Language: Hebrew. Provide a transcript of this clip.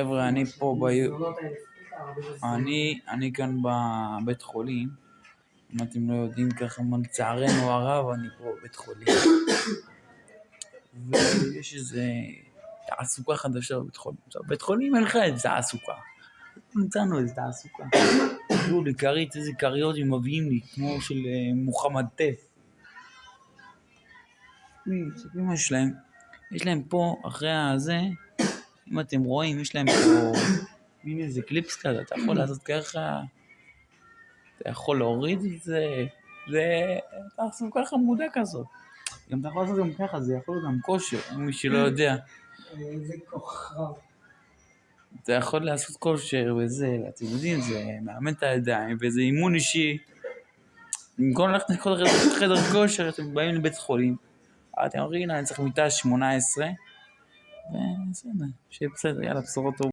חבר'ה, אני פה אני כאן בבית חולים. אם אתם לא יודעים, ככה לצערנו הרב, אני פה בבית חולים. ויש איזה תעסוקה חדשה בבית חולים. בבית חולים אין לך איזה תעסוקה. נמצאנו איזה תעסוקה. תראו לי כרית, איזה כריות הם מביאים לי, כמו של מוחמד טף. מה יש להם? יש להם פה, אחרי הזה, אם אתם רואים, יש להם פה מין איזה קליפס כזה, אתה יכול לעשות ככה, אתה יכול להוריד את זה, זה תעסוקה חמודה כזאת. גם אתה יכול לעשות גם ככה, זה יכול להיות גם כושר, מי שלא יודע. איזה כוכב. אתה יכול לעשות כושר וזה, אתם יודעים, זה מאמן את הידיים, וזה אימון אישי. במקום ללכת לכל חדר כושר, אתם באים לבית חולים, אתם אומרים, אני צריך מיטה 18, ובסדר, שיהיה בסדר, יאללה, בשורות טובות.